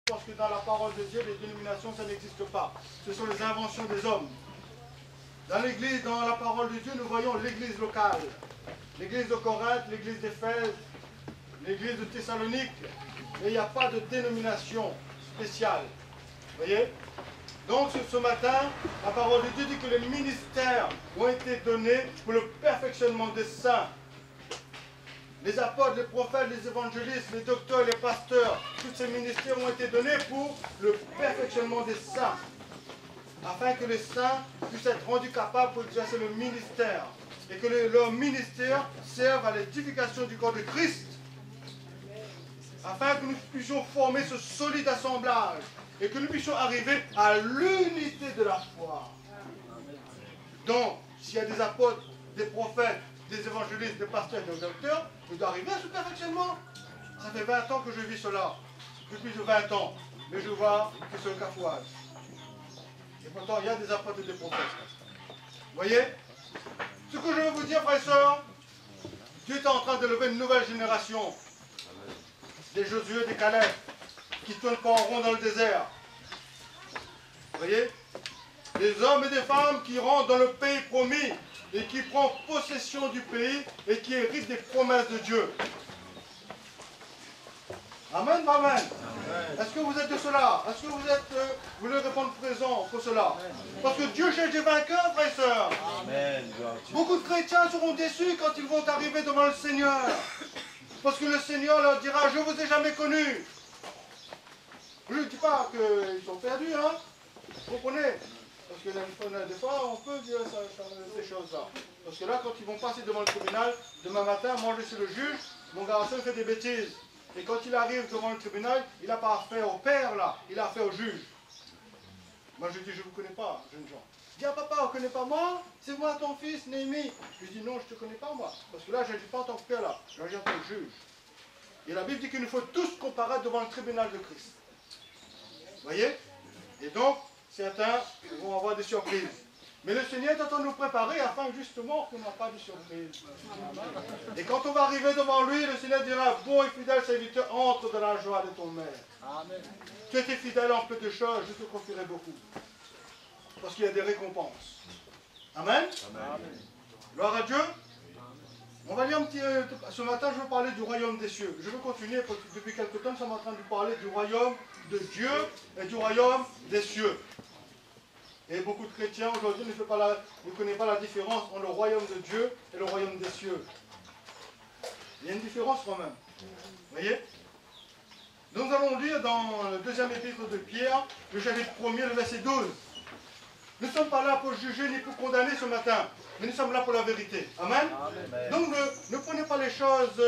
Parce que dans la parole de Dieu, les dénominations, ça n'existe pas. Ce sont les inventions des hommes. Dans l'église, dans la parole de Dieu, nous voyons l'église locale. L'église de Corinthe, l'église d'Éphèse, l'église de Thessalonique. Mais il n'y a pas de dénomination spéciale. Vous voyez? Donc ce matin, la parole de Dieu dit que les ministères ont été donnés pour le perfectionnement des saints. Les apôtres, les prophètes, les évangélistes, les docteurs, les pasteurs, tous ces ministères ont été donnés pour le perfectionnement des saints, afin que les saints puissent être rendus capables pour exercer le ministère, et que leur ministère serve à l'édification du corps de Christ, afin que nous puissions former ce solide assemblage, et que nous puissions arriver à l'unité de la foi. Donc, s'il y a des apôtres, des prophètes, des évangélistes, des pasteurs et des docteurs, je dois arriver à ce perfectionnement. Ça fait 20 ans que je vis cela. Depuis 20 ans. Mais je vois que c'est le cafouage. Et pourtant, il y a des apôtres et des prophètes. Vous voyez? Ce que je veux vous dire, frères et sœurs, Dieu est en train de lever une nouvelle génération. Des Josué, des Caleb, qui ne tournent pas en rond dans le désert. Vous voyez? Des hommes et des femmes qui rentrent dans le pays promis et qui prennent possession du pays et qui héritent des promesses de Dieu. Amen, amen. Est-ce que vous êtes de cela? Est-ce que vous voulez répondre présent pour cela? Parce que Dieu cherche des vainqueurs, frères et sœurs. Beaucoup de chrétiens seront déçus quand ils vont arriver devant le Seigneur. Parce que le Seigneur leur dira, je ne vous ai jamais connus. Je ne dis pas qu'ils sont perdus, hein. Vous comprenez? Parce que des fois, on peut dire ces choses-là. Parce que là, quand ils vont passer devant le tribunal, demain matin, moi je suis le juge, mon garçon fait des bêtises. Et quand il arrive devant le tribunal, il n'a pas affaire au père, là, il a affaire au juge. Moi je dis, je ne vous connais pas, jeunes gens. Il dit, ah papa, on ne connaît pas moi? C'est moi ton fils, Néhémie. Je lui dis, non, je ne te connais pas moi. Parce que là, je ne dis pas en tant que père, là, je dis en tant que juge. Et la Bible dit qu'il nous faut tous comparaître devant le tribunal de Christ. Vous voyez? Et donc, certains vont avoir des surprises. Mais le Seigneur est en train de nous préparer afin justement qu'on n'a pas de surprise. Et quand on va arriver devant lui, le Seigneur dira, bon et fidèle serviteur, entre dans la joie de ton Maître. Amen. Tu étais fidèle en peu de choses, je te confierai beaucoup. Parce qu'il y a des récompenses. Amen. Amen. Gloire à Dieu. On va lire un petit... ce matin, je veux parler du royaume des cieux. Je veux continuer, parce que depuis quelque temps, nous sommes en train de parler du royaume de Dieu et du royaume des cieux. Et beaucoup de chrétiens aujourd'hui ne connaissent pas la différence entre le royaume de Dieu et le royaume des cieux. Il y a une différence quand même. Vous voyez? Nous allons lire dans le deuxième épître de Pierre, le chapitre 1er, le verset 12. Nous ne sommes pas là pour juger ni pour condamner ce matin, mais nous sommes là pour la vérité. Amen. Amen. Donc ne prenez pas les choses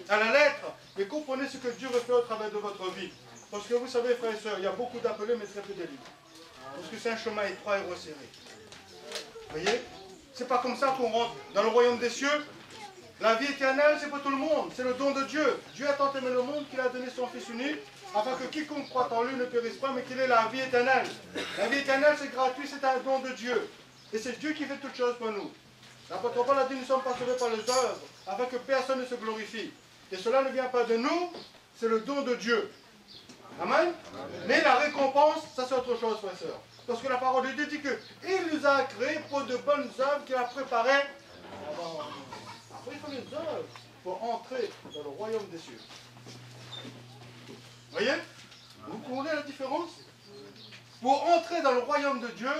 à la lettre, mais comprenez ce que Dieu veut faire au travers de votre vie. Parce que vous savez, frères et sœurs, il y a beaucoup d'appelés, mais très peu d'élus. Parce que c'est un chemin étroit et resserré. Vous voyez? C'est pas comme ça qu'on rentre dans le royaume des cieux. La vie éternelle, c'est pour tout le monde. C'est le don de Dieu. Dieu a tant aimé le monde qu'il a donné son Fils unique, afin que quiconque croit en lui ne périsse pas, mais qu'il ait la vie éternelle. La vie éternelle, c'est gratuit, c'est un don de Dieu. Et c'est Dieu qui fait toutes choses pour nous. L'apôtre Paul a dit, nous ne sommes pas sauvés par les œuvres, afin que personne ne se glorifie. Et cela ne vient pas de nous, c'est le don de Dieu. Amen. Amen. Mais la récompense, ça c'est autre chose, frères et sœurs. Parce que la parole de Dieu dit qu'il nous a créés pour de bonnes œuvres qu'il a préparées. Après, il faut les œuvres pour entrer dans le royaume des cieux. Vous voyez? Vous comprenez la différence? Pour entrer dans le royaume de Dieu,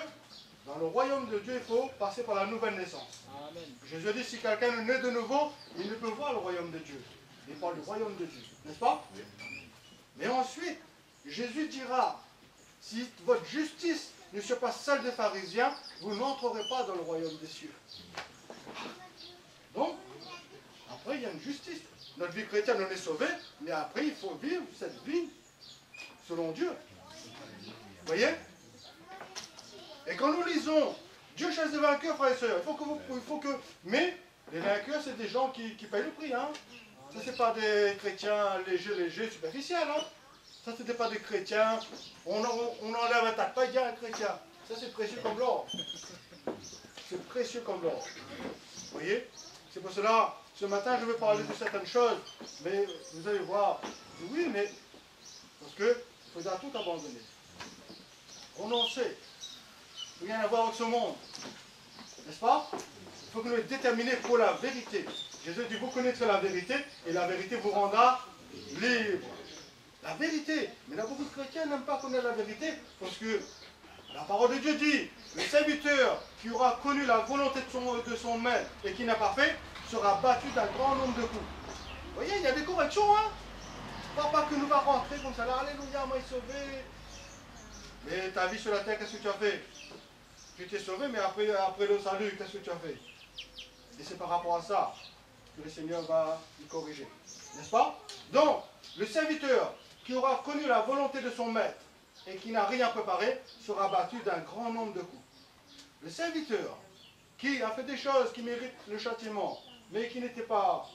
il faut passer par la nouvelle naissance. Amen. Jésus a dit, si quelqu'un est né de nouveau, il ne peut voir le royaume de Dieu. Il parle du royaume de Dieu, n'est-ce pas? Oui. Mais ensuite, Jésus dira, si votre justice ne soit pas celle des pharisiens, vous n'entrerez pas dans le royaume des cieux. Donc, après il y a une justice. Notre vie chrétienne, on est sauvé, mais après il faut vivre cette vie selon Dieu. Vous voyez? Et quand nous lisons, Dieu cherche des vainqueurs, frères et sœurs, mais les vainqueurs, c'est des gens qui payent le prix, hein. Ça, c'est pas des chrétiens légers, superficiels, hein. Ça, c'était pas des chrétiens. On enlève un tas de païens à un chrétien. Ça, c'est précieux comme l'or. C'est précieux comme l'or. Vous voyez? C'est pour cela, ce matin, je vais parler de certaines choses. Mais vous allez voir, oui, mais parce que il faudra tout abandonner. Renoncer. Rien à voir avec ce monde. N'est-ce pas? Il faut que nous soyons déterminés pour la vérité. Jésus dit, vous connaîtrez la vérité et la vérité vous rendra libre. La vérité. Mais là, beaucoup de chrétiens n'aiment pas connaître la vérité parce que la parole de Dieu dit, le serviteur qui aura connu la volonté de son maître et qui n'a pas fait sera battu d'un grand nombre de coups. Vous voyez, il y a des corrections, hein? Pas que nous va rentrer comme ça, là, alléluia, moi il est sauvé. Mais ta vie sur la terre, qu'est-ce que tu as fait? Tu t'es sauvé, mais après le salut, qu'est-ce que tu as fait? Et c'est par rapport à ça que le Seigneur va y corriger. N'est-ce pas? Donc, le serviteur qui aura connu la volonté de son maître et qui n'a rien préparé sera battu d'un grand nombre de coups. Le serviteur qui a fait des choses qui méritent le châtiment, mais qui n'était pas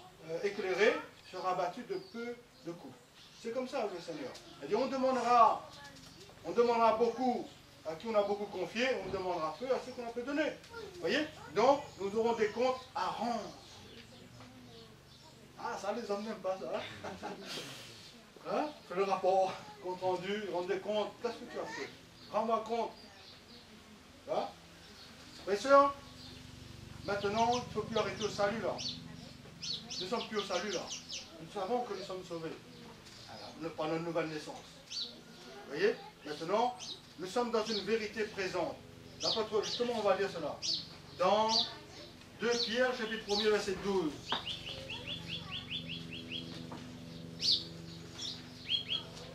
éclairé, sera battu de peu de coups. C'est comme ça le Seigneur. C'est-à-dire, on demandera beaucoup à qui on a beaucoup confié, on demandera peu à ceux qu'on a peu donné. Vous voyez? Donc, nous aurons des comptes à rendre. Ah, ça, les hommes n'aiment pas ça. Hein? Fais le rapport, compte rendu, rendez compte. Qu'est-ce que tu as fait? Rends-moi compte. Hein? Frères et sœurs, maintenant, il ne faut plus arrêter au salut là. Nous ne sommes plus au salut là. Nous savons que nous sommes sauvés. Par notre nouvelle naissance. Vous voyez? Maintenant, nous sommes dans une vérité présente. L'apôtre, justement, on va lire cela. Dans 2 Pierre, chapitre 1er, verset 12.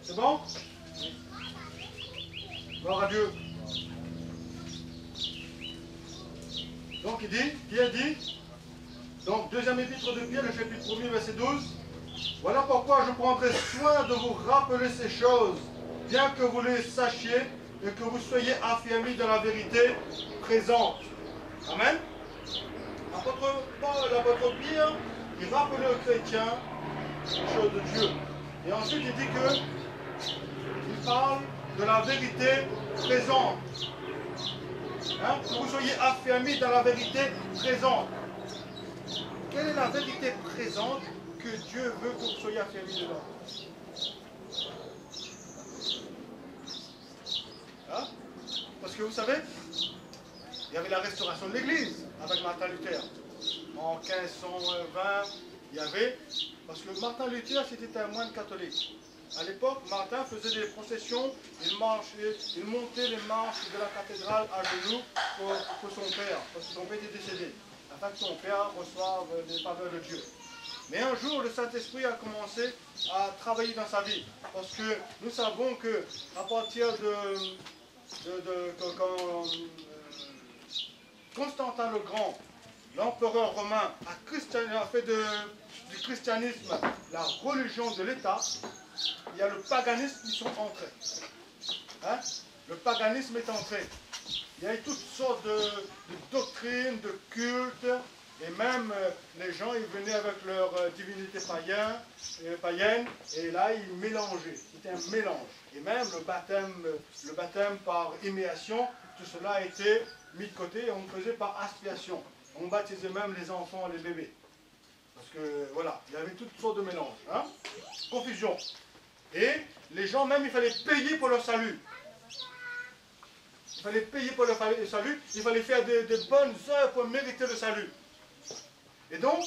C'est bon? Gloire à Dieu. Donc il dit, Pierre dit, donc deuxième épître de Pierre, le chapitre 1er, verset 12. Voilà pourquoi je prendrai soin de vous rappeler ces choses, bien que vous les sachiez et que vous soyez affermis dans la vérité présente. Amen. L'apôtre Pierre, il rappelait aux chrétiens les choses de Dieu. Et ensuite il dit que il parle de la vérité présente. Hein? Que vous soyez affermis dans la vérité présente. Quelle est la vérité présente que Dieu veut que vous soyez affermis dedans? Hein? Parce que vous savez, il y avait la restauration de l'Église avec Martin Luther. En 1520, il y avait... Parce que Martin Luther, c'était un moine catholique. À l'époque, Martin faisait des processions, il montait les marches de la cathédrale à genoux pour son père, parce que son père était décédé, afin que son père reçoive les faveurs de Dieu. Mais un jour, le Saint-Esprit a commencé à travailler dans sa vie, parce que nous savons que à partir quand Constantin le Grand, l'empereur romain, a fait du christianisme la religion de l'État, il y a le paganisme qui sont entrés. Hein? Le paganisme est entré. Il y a eu toutes sortes de doctrines, de cultes, et même les gens ils venaient avec leur divinité païenne, et là ils mélangeaient. C'était un mélange. Et même le baptême par immersion, tout cela a été mis de côté et on le faisait par aspiration. On baptisait même les enfants, les bébés. Parce que voilà, il y avait toutes sortes de mélanges. Hein? Confusion. Et les gens même, il fallait payer pour leur salut. Il fallait payer pour leur salut. Il fallait faire des bonnes œuvres pour mériter le salut. Et donc,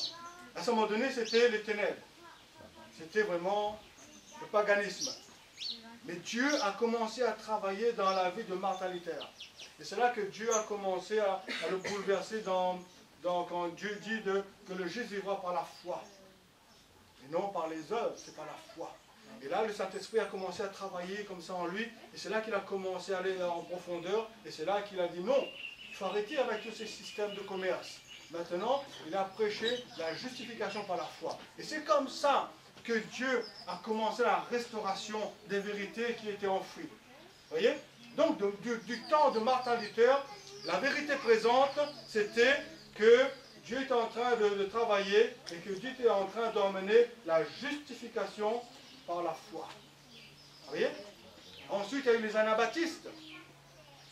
à ce moment donné, c'était les ténèbres. C'était vraiment le paganisme. Mais Dieu a commencé à travailler dans la vie de Martin Luther. Et c'est là que Dieu a commencé à le bouleverser quand Dieu dit que le juste vivra par la foi. Et non par les œuvres, c'est par la foi. Et là, le Saint-Esprit a commencé à travailler comme ça en lui. Et c'est là qu'il a commencé à aller en profondeur. Et c'est là qu'il a dit non, il faut arrêter avec tous ces systèmes de commerce. Maintenant, il a prêché la justification par la foi. Et c'est comme ça que Dieu a commencé la restauration des vérités qui étaient enfouies. Vous voyez? Donc, du temps de Martin Luther, la vérité présente, c'était que Dieu était en train de travailler et que Dieu était en train d'emmener la justification par la foi. Vous voyez? Ensuite, il y a eu les anabaptistes.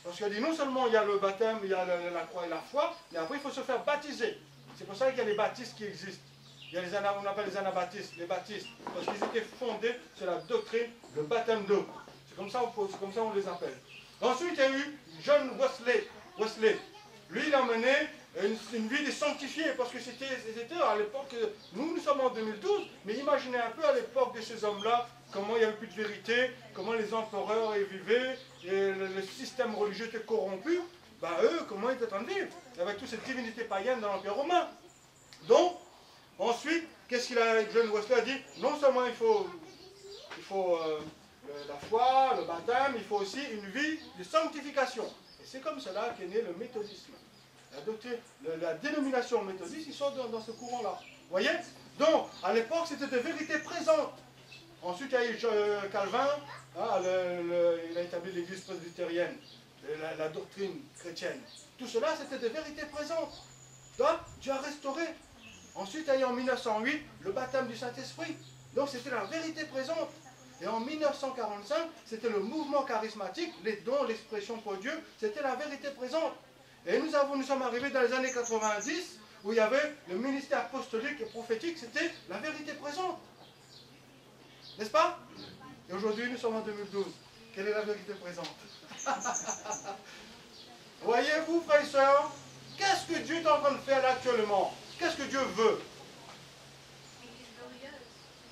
Parce qu'il a dit non seulement il y a le baptême, il y a la croix et la foi, mais après il faut se faire baptiser. C'est pour ça qu'il y a les baptistes qui existent. Il y a on appelle les anabaptistes, les baptistes, parce qu'ils étaient fondés sur la doctrine, le baptême d'eau. C'est comme ça on les appelle. Ensuite, il y a eu John Wesley. Lui, il a mené une vie de sanctifié, parce que c'était à l'époque, nous sommes en 2012, mais imaginez un peu à l'époque de ces hommes-là, comment il n'y avait plus de vérité, comment les empereurs y vivaient, et le système religieux était corrompu. Ben eux, comment ils étaient en train de vivre avec toutes ces divinités païennes dans l'Empire romain. Donc, ensuite, qu'est-ce qu'il a, John Wesley a dit? Non seulement il faut la foi, le baptême, il faut aussi une vie de sanctification. Et c'est comme cela qu'est né le méthodisme. La dénomination méthodiste, ils sont dans ce courant-là. Vous voyez? Donc, à l'époque, c'était des vérités présentes. Ensuite, il y a eu Calvin, hein, il a établi l'église presbytérienne, la doctrine chrétienne. Tout cela, c'était des vérités présentes. Donc, Dieu a restauré. Ensuite, il y a eu en 1908 le baptême du Saint-Esprit. Donc, c'était la vérité présente. Et en 1945, c'était le mouvement charismatique, les dons, l'expression pour Dieu, c'était la vérité présente. Et nous sommes arrivés dans les années 90, où il y avait le ministère apostolique et prophétique, c'était la vérité présente. N'est-ce pas? Et aujourd'hui, nous sommes en 2012. Quelle est la vérité présente? Voyez-vous, frères et sœurs, qu'est-ce que Dieu est en train de faire là actuellement? Qu'est-ce que Dieu veut?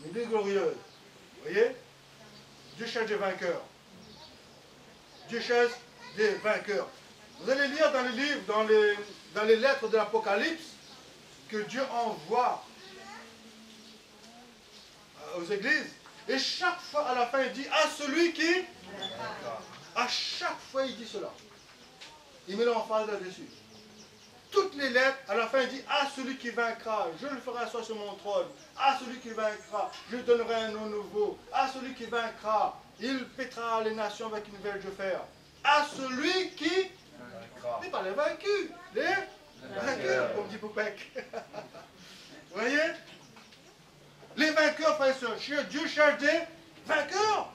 Une église glorieuse. Vous voyez? Dieu cherche des vainqueurs. Dieu cherche des vainqueurs. Vous allez lire dans les livres, dans les lettres de l'Apocalypse, que Dieu envoie aux églises. Et chaque fois, à la fin, il dit à celui qui... À chaque fois, il dit cela. Il met l'emphase là-dessus. Toutes les lettres, à la fin, il dit à celui qui vaincra, je le ferai asseoir sur mon trône. À celui qui vaincra, je lui donnerai un nom nouveau. À celui qui vaincra, il pétera les nations avec une verge de fer. À celui qui... Ce n'est pas les vaincus, les vainqueurs, comme dit Poupek. Vous voyez? Les vainqueurs, frères et sœurs, Dieu cherche des vainqueurs.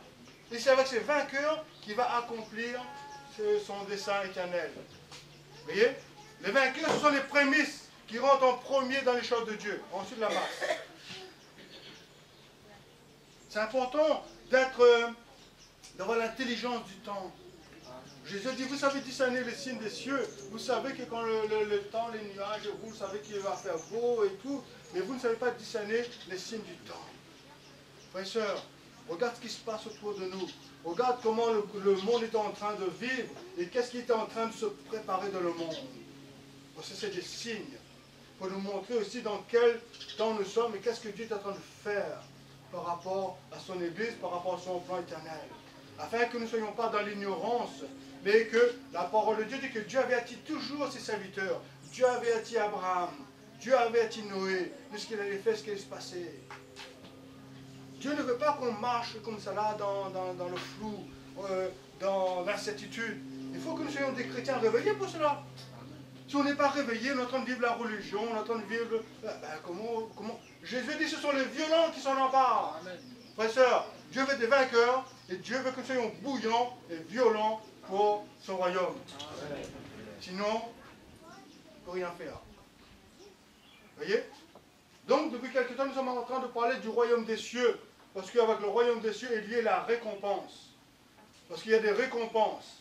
Et c'est avec ces vainqueurs qu'il va accomplir son dessein éternel. Vous voyez? Les vainqueurs, ce sont les prémices qui rentrent en premier dans les choses de Dieu, ensuite la masse. C'est important d'avoir l'intelligence du temps. Jésus dit, vous savez discerner les signes des cieux. Vous savez que quand le temps, les nuages, vous savez qu'il va faire beau et tout, mais vous ne savez pas discerner les signes du temps. Frères et sœurs, regarde ce qui se passe autour de nous. Regarde comment le monde est en train de vivre et qu'est-ce qui est en train de se préparer dans le monde. Parce que c'est des signes pour nous montrer aussi dans quel temps nous sommes et qu'est-ce que Dieu est en train de faire par rapport à son Église, par rapport à son plan éternel. Afin que nous ne soyons pas dans l'ignorance, mais que la parole de Dieu dit que Dieu avertit toujours ses serviteurs. Dieu avertit Abraham, Dieu avertit Noé de ce qu'il allait faire, ce qui allait se passer. Dieu ne veut pas qu'on marche comme ça là dans le flou, dans l'incertitude. Il faut que nous soyons des chrétiens réveillés pour cela. Si on n'est pas réveillé, on est en train de vivre la religion, on est en train de vivre... comment Jésus dit ce sont les violents qui s'en emparent. Frères et sœurs, Dieu veut des vainqueurs et Dieu veut que nous soyons bouillants et violents pour son royaume. Amen. Sinon, on ne peut rien faire. Vous voyez? Donc, depuis quelque temps, nous sommes en train de parler du royaume des cieux. Parce qu'avec le royaume des cieux est liée la récompense. Parce qu'il y a des récompenses.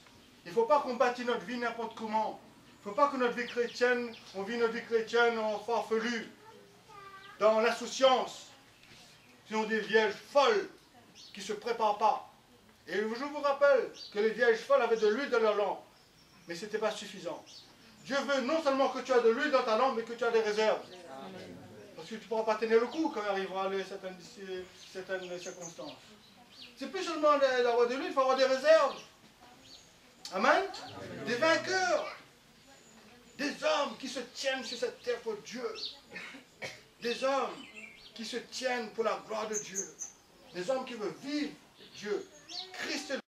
Il ne faut pas qu'on bâtisse notre vie n'importe comment. Il ne faut pas que notre vie chrétienne, on vit notre vie chrétienne en farfelu, dans l'insouciance. Sinon des vierges folles qui ne se préparent pas. Et je vous rappelle que les vierges folles avaient de l'huile dans leur lampe. Mais ce n'était pas suffisant. Dieu veut non seulement que tu as de l'huile dans ta lampe, mais que tu as des réserves. Amen. Parce que tu ne pourras pas tenir le coup quand arrivera certaines circonstances. C'est plus seulement d'avoir de l'huile, il faut avoir des réserves. Amen. Amen. Des vainqueurs. Des hommes qui se tiennent sur cette terre pour Dieu. Des hommes qui se tiennent pour la gloire de Dieu. Des hommes qui veulent vivre Dieu. Christ est